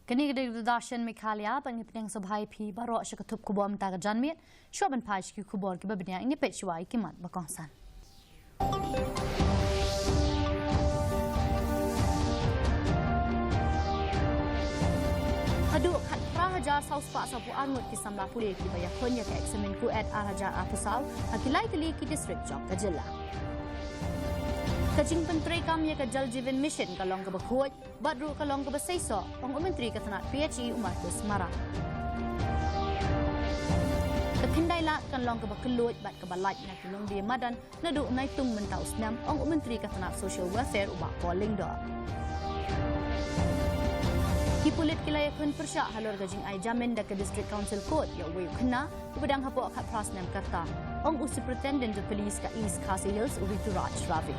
Kini gede dashan Meghalaya pangiteng sabhai phi baro shakatup kubom taga janmit shoban paj ki kubor ki babnya ini pechwai kimat bakongsan. Hadu khat prahajar sauspa sapu armut ki samla pule ki baya khonya ke eksamen ku at arhajar apusau akilai tili ki district jog kajilla. Kajing Menteri kami ke Jal Jeevan Mission kalong ke Bakhoj, badru kalong ke Basaiso, Ong Menteri ke Tanat PHE Umarkus Mara. Kepindai lat kalong ke Bakeloj, bat ke Balaj na kilong di Madan, nadu naitung mentau senam, Ong Menteri ke Tanat Social Welfare ubak Poling do. Kipulit kilaya kun persyak halor gajing ai jamin da ke District Council Court ya wayu kena, ubedang hapok kat prasnam karta, Ong Superintendent of Police ke East Khasi Hills Uritu Raj Ravi.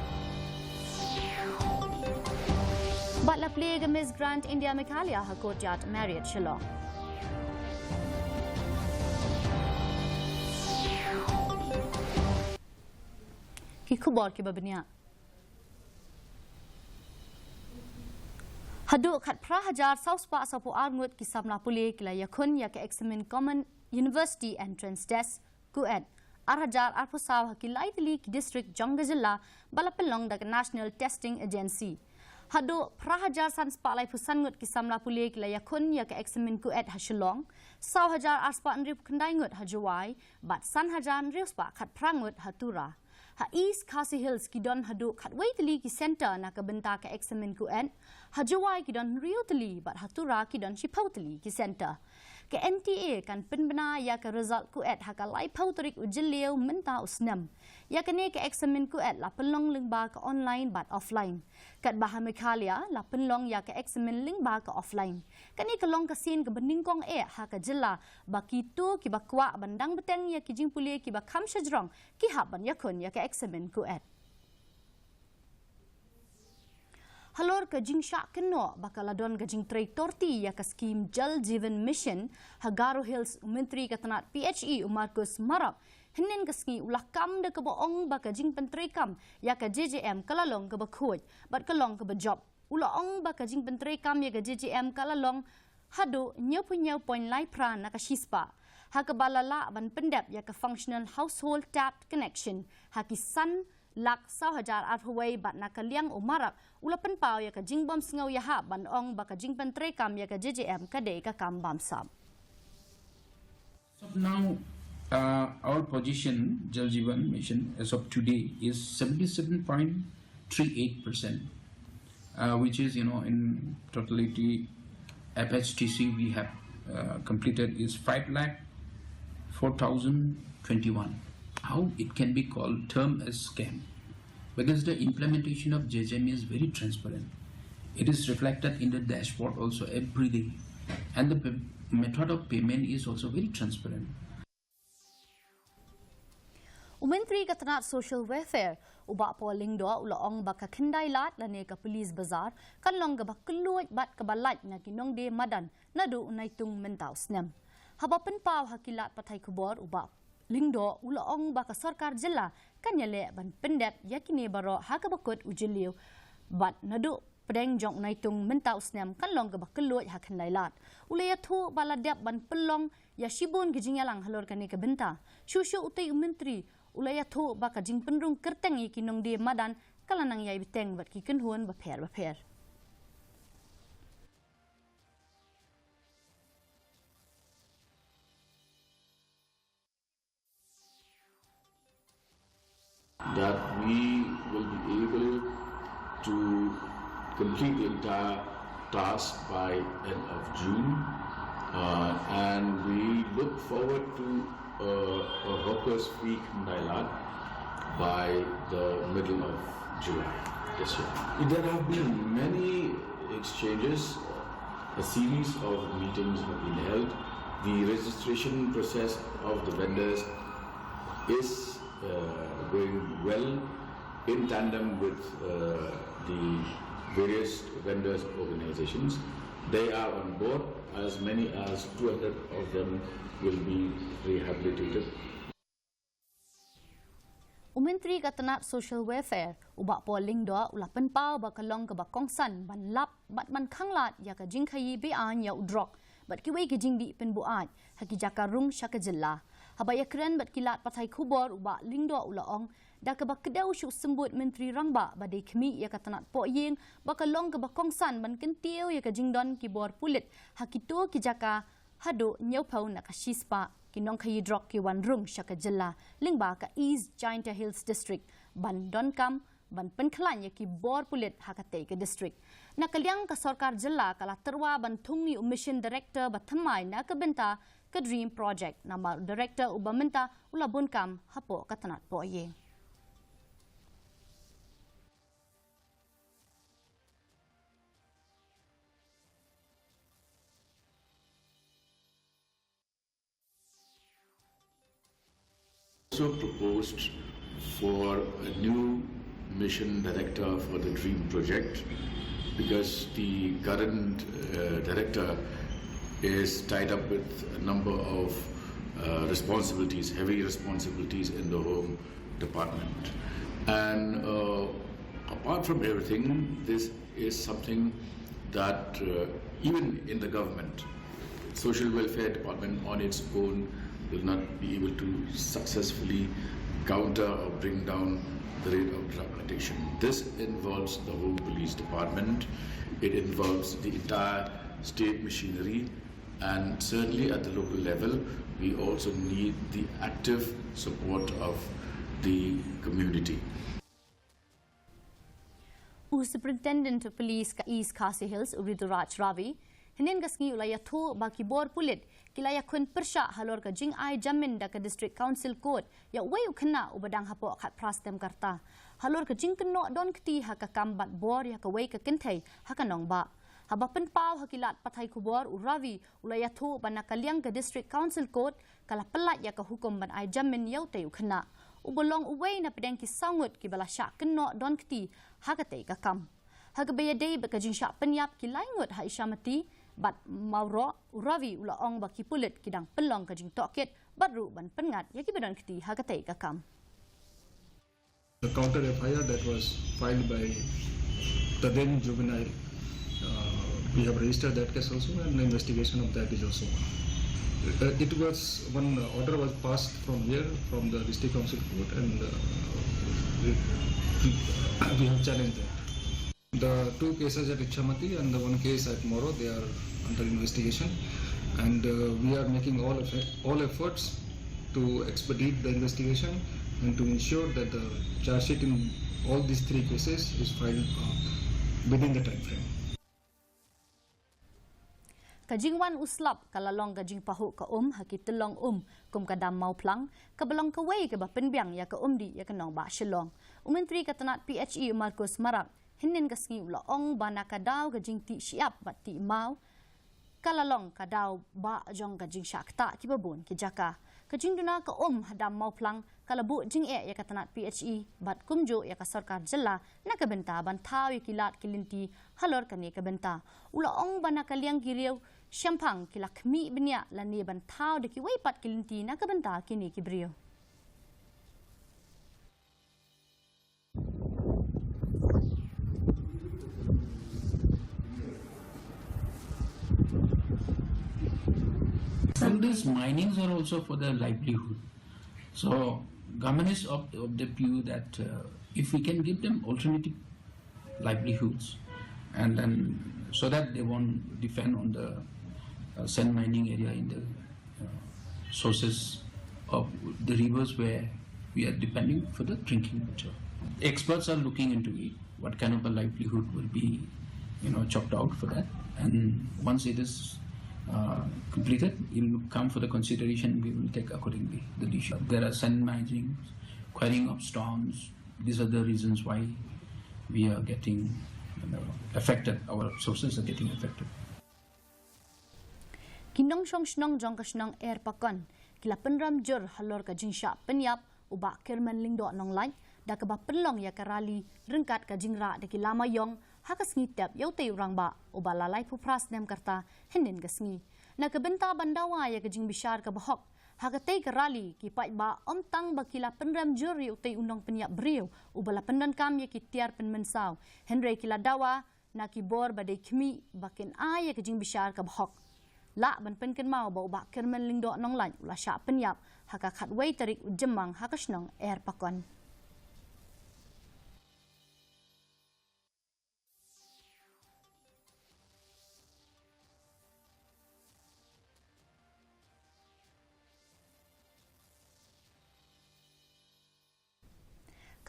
Batla Plague Miss Grant India Meghalaya ha courtyard Marriott Shillong. Ki kubor ki babnya. Hadu khat prahajar sauspa sapu arngut ki samla pule kila yakun ya ke examen common university entrance test kuat arhajar arpusaw hakilai tili ki district Jonggazilla balapelong da National Testing Agency. Hadu prahajar san spalai pusangut ki samla pule kila yakun ya ke examen ku at hashulong saw hajar arspa nrip kendai ngut hajawai bat san hajar nrip spa khat prangut hatura ha East Khasi Hills ki don hadu khat waitli ki center na ka benta ke examen ku at hajawai ki don riutli bat hatura ki don shipautli ki center ke NTA kan penbena ya ke result ku at hakalai pauterik ujileu menta usnam ya ke ne ke examen ku at la pelong lingba ke online bat offline kat bahan Meghalaya la penlong ya ke examen lingba ke offline kani ke long ke sin ke beningkong ha ke jela baki tu ki bakwa bandang beteng ya ki jingpuli ki bakam shajrong ki haban yakun ya ke examen ku at halor ke jing syak keno bakaladon ke jing tray torti ya ke skim Jal Jeevan Mission Hagaro Hills Menteri ke Tanat PHE Umarkus Marap hinin ke ski ulah kam de ke boong baka jing penteri kam ya ke JJM kalalong ke Bakhoj bat kalong ke bejob ulah ong baka jing penteri kam ya ke JJM kalalong hadu nyopu point lai pran na ke shispa ha ke balala ban pendap ya ke functional household tap connection ha ki san lak saw hajar arhawai bat nakaliang umarak ula penpau ya ka jingbom sngau ya ha ban ong baka jingpen tre kam ya ka JJM kade ka kam bam sam. So now our position Jal Jeevan Mission as of today is 77.38%, which is in totality FHTC we have completed is 5,04,021. How it can be called term as scam? Because the implementation of JJM is very transparent. It is reflected in the dashboard also every day, and the method of payment is also very transparent. Menteri ke Tanat Social Welfare ubak Poling do ulaong baka kendai lat lane ke Police Bazar kan long ke bakeluat bat ke balat na kinong de madan nadu unaitung mentau snem. Haba penpau hakilat patai kubor ubak Lingdo ulaong baka sarkar jela kanyale ban pendep yakini baro ha ka bakut ujiliu bat nadu pedeng jong naitung mentau snem kan long ke bakeluat ha khandai lat ulaya thu baladap ban pelong ya shibun gijingalang halor kani ke benta shushu utai menteri ulaya thu baka jing penrung kerteng ikinong di madan kalanang yai biteng bat ki kenhuan baper that we will be able to complete the entire task by end of June, and we look forward to a workers' week dialogue by the middle of July this year. There have been many exchanges, a series of meetings have been held. The registration process of the vendors is going well in tandem with the various vendors organizations. They are on board. As many as 200 of them will be rehabilitated. Menteri Katanat Social Welfare ubak polling doa ulah penpau bakalong ke bakongsan ban lap bat man khanglat ya ka jing khayi be an ya udrok bat ki wei ke jing di pen buat haki jakarung syaka jella habaya keren bat kilat patai khubor ubak ling doa ula ong da ke bak kedau syuk sembut Menteri Rangba badai khmi ya katanat po yeng bakalong ke bakongsan ban kentiu ya ka jing don ki bor pulit haki tu ki jaka hado nyau pau na ka shispa kinong khayi drok ki wan rung syaka jella lingba ka East Giant Hills District ban Donkam ban penklan ya ki bor pulit hakate ke district na kaliang ka sarkar jella kala terwa ban thungi mission director bathamai na ka benta ke dream project nama director ubamenta ula bunkam hapo katanat po ye also proposed for a new mission director for the DREAM project because the current director is tied up with a number of responsibilities, heavy responsibilities in the home department. And apart from everything, this is something that even in the government, social welfare department on its own will not be able to successfully counter or bring down the rate of drug addiction. This involves the whole police department, it involves the entire state machinery, and certainly at the local level, we also need the active support of the community. Superintendent of Police ka East Khasi Hills Riduraj Ravi hinin gasngi ulaya thu baki bor pulit kilaya kun persha halor ka jing ai jamin da ka district council court ya wei ukna ubadang hapo khat prastem karta halor ka jing kno don kti ha ka kambat bor ya ka wei ka kinthai ha ka nong ba haba pen pau hakilat pathai khubor uravi ulaya thu banakaliang ka district council court kala pelat ya ka hukum ban ai jamin yau te ukna ubolong uwei na pedang ki sangut ki bala syak kno don kti ha ka te ka kam ha ka baya dei ba ka jing syak penyap ki laingut ha isyamati bat mauro uravi ula ong baki pulit kidang pelong ka jing toket badru ban pengat ya ki bedon kti ha ka te ka kam. The counter FIR that was filed by the then juvenile, we have registered that case also, and the investigation of that is also on. It was one order was passed from here, from the district council court, and we have challenged that. The two cases at Ichamati and the one case at Moro, they are under investigation, and we are making all efforts to expedite the investigation and to ensure that the charge sheet in all these three cases is filed within the time frame. Kajingwan uslap kalalong kajing pahu ka haki telong kum kadam mau plang kabelong ka wei ka ba penbiang ya ka di ya ka nong ba shelong Menteri Katanat PHE Marcos Marak hinin kasngi ula ong bana kadaw kajing ti siap bat ti mau kalalong kadaw ba jong kajing syakta ki babun ki jaka kajing duna ka hadam mau plang kalabu jing ya Katanat PHE bat kumjo ya ka sarkar jella na ka benta ban thaw ya kilat kilinti halor kani ka benta ula ong bana kaliang kiriu Syampang kila kemi benya lani bantau de ki waipat kilinti na kabenta kini kibrio. And these minings are also for their livelihood. So government is of the view that if we can give them alternative livelihoods, and then so that they won't depend on the sand mining area in the sources of the rivers where we are depending for the drinking water. Experts are looking into it, what kind of a livelihood will be, chalked out for that, and once it is completed, it will come for the consideration. We will take accordingly the decision. There are sand mining, quarrying of stones. These are the reasons why we are getting affected. Our sources are getting affected. Kinong shnong jong kasnong air pakon kila penram jur halor ka jingsha penyap ubak kerman lingdo nong lai da ka ba penlong ya karali rengkat ka jingra de kilama yong hakas ngitap yau te urang ba ubalalai pu pras nem karta hinin gasngi na ka benta bandawa ya ka jing bishar ka bahok Hagatai ke rali ki pai ba om tang bakila penram juri utai undang penyak beriu ubala pendan kam ye ki tiar pen mensau Henry kila dawa na ki bor badai kmi bakin ay ke jing bishar ka bhok la ban pen ken mau ba ubak kermen lingdo nong lan ula sha penyap haka khat wei tarik ujemang hakasnong air pakon.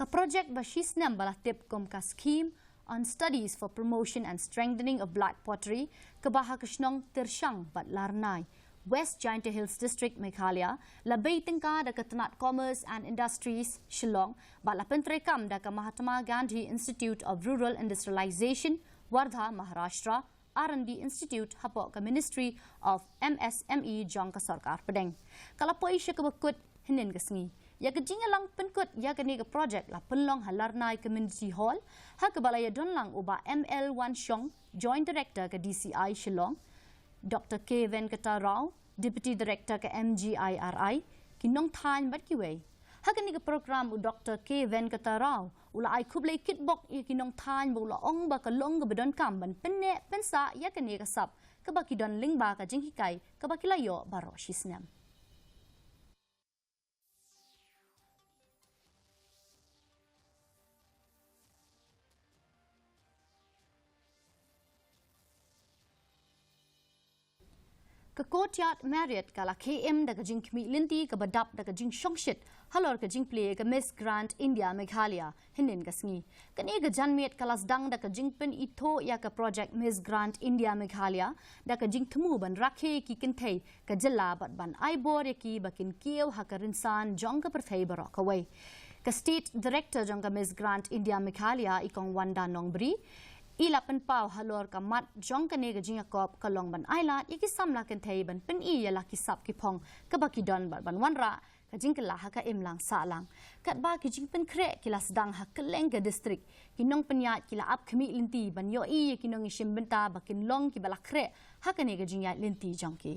Ka project basisnam balah tip kom ka scheme on studies for promotion and strengthening of black pottery ke baha kesnong tersyang bat larnai West Giant Hills District Meghalaya labai tingka da ketenat commerce and industries Shillong bat la pentrekam da ka Mahatma Gandhi Institute of Rural Industrialization Wardha Maharashtra R&D Institute hapok ka Ministry of MSME jong ka sarkar pedeng kalapoi sya ka bakut hinin kasngi ya ke jingalang penkut ya ke ni ke project la penlong halarnai community hall ha ke balaya donlang uba ML1 Shong joint director ke DCI Shillong Dr K Venkata Rao deputy director ke MGIRI kinong than bat kiwei ha ke ni ke program u Dr K Venkata Rao ula ai khublei kitbok ya kinong than bu la ong ba ka long ke bedon kam ban penne pensa ya ke ni ke sap ke baki don ling ba ka jinghikai ke baki layo baro shisnam ke courtyard Marriott kala KM da jing kmi linti ke badap da jing shongshit halor ke jing play ke Miss Grand India Meghalaya hinin kasngi kani ke janmiet kalas dang da jing pen itho ya ke project Miss Grand India Meghalaya da jing themu ban rakhe ki kinthei ke jilla bat ban aibor ki bakin kieu hakarinsan jong ke perfei barok away ke state director jong ke Miss Grand India Meghalaya ikong Wanda Nongbri ila pen pau halor ka mat jong ka ne ga jinga kop ka long ban island iki samla ken thei ban pen i ya la ki sap ki phong ka ba ki don ban wanra ka jing ka la ha ka imlang sa lang kat ba ki jing pen kre ki la sedang ha ka leng ka district ki nong penya ki la ap khmi linti ban yo i ki nong ishim benta ba kin long ki bala kre ha ka ne ga jinga linti jong ki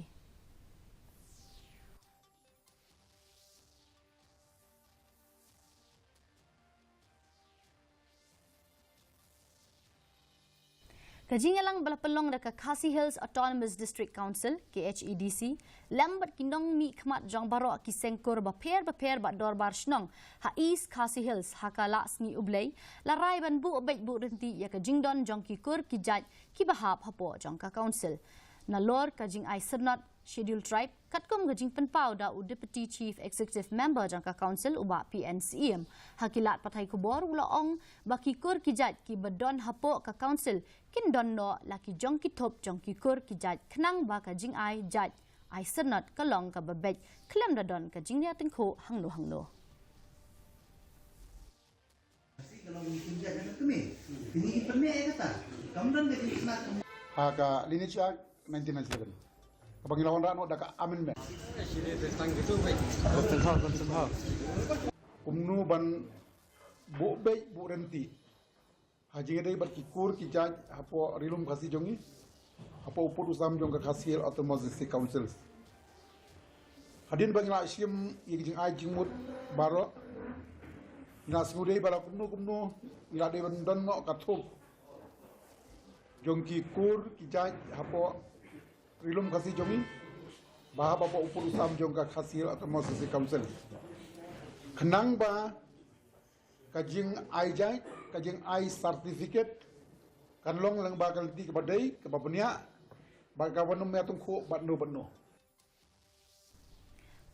Kajingalang balapalong da Khasi Hills Autonomous District Council KHEDC lambat kinong mi khmat jong baro ki sengkur ba per ba dorbar shnong ha East Khasi Hills hakala sni ublei la rai ban bu bet bu renti ya ka jingdon jong ki kur ki jaj ki bahap hapo jong ka council na lor ka jing ai sernot scheduled tribe katkom ga jing penpau da u deputy chief executive member jong ka council uba PNCM hakilat pathai kubor ula ong baki kur ki jaj ki badon hapo ka council kin don no laki jong ki thop jong ki kur ki jaj khnang ba ka jing ai jaj ai sernot ka long ka babej klem da don ka jing ya tingkho hangno kalau mungkin jangan kami ini permit kata kemudian dia kena Haka Lineage Act 1997 Kapangilawan rano da ka amendment umnu ban bo be bo renti haji dai bar ki kur ki jaj hapo rilum khasi jongi hapo upur usam jong ka Khasi Autonomous District Council hadin bangila sim yigi jing ai jingmut baro na smudei bala kumnu ila de ban don no ka thup jong ki kur ki jaj hapo rilum Khasi jongi bah bapa upur usam jong ka Khasi Autonomous District Council khnang ba kajing ai jai kajing ai certificate kan long lang ba kalti ke badai ke babnya ba ka wanum ya tung kho badno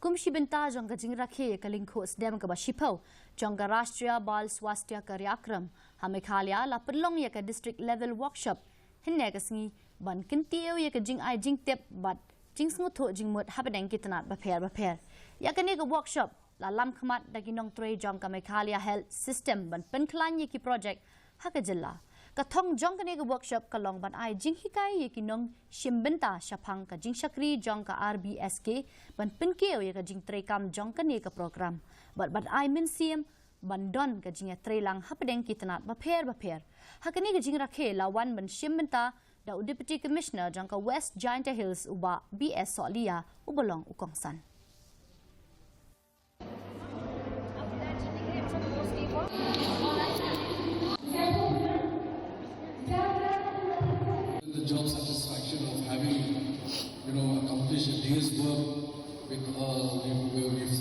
kumshi benta jong ka jing rakhe kaling kho sdem ka ba shipau jong ka Rashtriya Bal Swasthya Karyakram ha Meghalaya la perlong ya ka district level workshop hinne ka sngi ban kintieu ya ka jing ai jing tep bat jing sngu tho jing mot habadeng kitnat ba pher ya ka ne ka workshop la lam khmat da ginong trei jong ka Meghalaya health system ban pen klan ye ki project ha ka jilla ka thong jong ka ne ka workshop ka long ban ai jing hikai ye ki nong shimbenta shaphang ka jing shakri jong ka RBSK ban pen keu ye ka jing trei kam jong ka ne ka program bat ai min sim bandon ka jing trei lang habadeng kitnat ba pher ha ka ne ka jing rakhe la wan ban shimbenta da deputy commissioner jong ka West Giant Hills uba BS Solia ubolong ukongsan satisfaction of having, accomplished a day's work. We've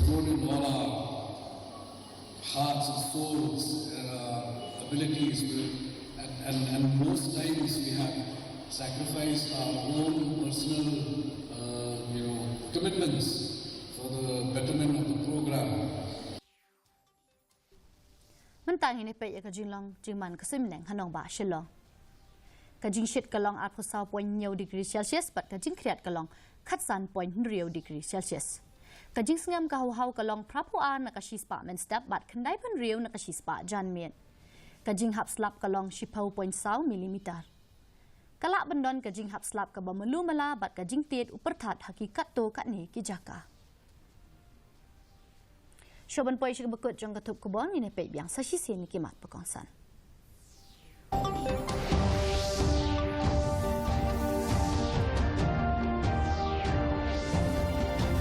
thrown in all our hearts and souls and abilities, and most times we have sacrificed our own personal, commitments for the betterment of the program. Mentang ini pek ka jing long jing man ka sim neng hanong ba shilong ka jing shit ka long at ko saw point nhiều degree Celsius but ka jing kriat ka long khat san point real degree Celsius ka jing sngam ka hau ka long prapu a na ka shi spa men step but khandai pan real na ka shi spa jan mien ka jing hap slap ka long shipau point saw millimeter kala bandon ka jing hap slap ka ba melu mala but ka jing tiet uperthat hakikat to kat ni ki jaka Shoban poi shi bakut jong ka thup ko bon ni ne pe biang sa shi sin ki mat pa kong san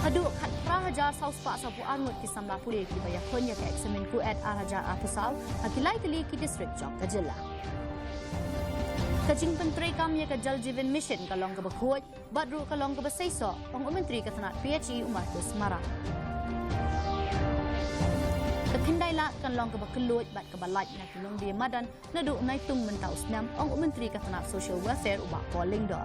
Hadu khat prahajar sau spa sapu angut ki samla puri ki baya khonya ka examen ku at arajar apusau hakilai tili ki district jong ka jilla Kajing Penteri Kam ya ka Jal Jeevan Mission kalong ka bakhoj badru kalong ka basaiso ong menteri ka tanat PHE Umartus Mara Kepindai la kan long ka bakelut bat ka balaj na kilong dia madan na du nai tung mentau snam ong menteri ka tanat social welfare ubak polling do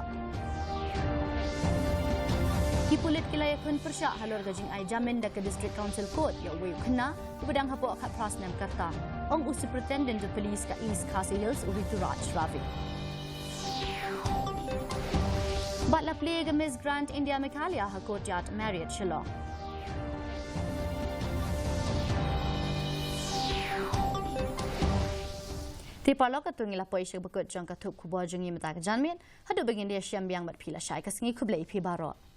Kipulit kilaya kun persya halor gajing ai jamin da ka district council court ya wayu kena ubadang hapo kat prasnam karta ong superintendent of police ka East Khasi Hills Urituraj Ravi Batla play ga Miss Grant India Meghalaya ha courtyard Marriott Shillong Tipalok atung ila poi shek bakut jong ka thup ku bo jong yimata ka janmen hadu begin dia syam biang bat phila shai ka singi khublei phi baro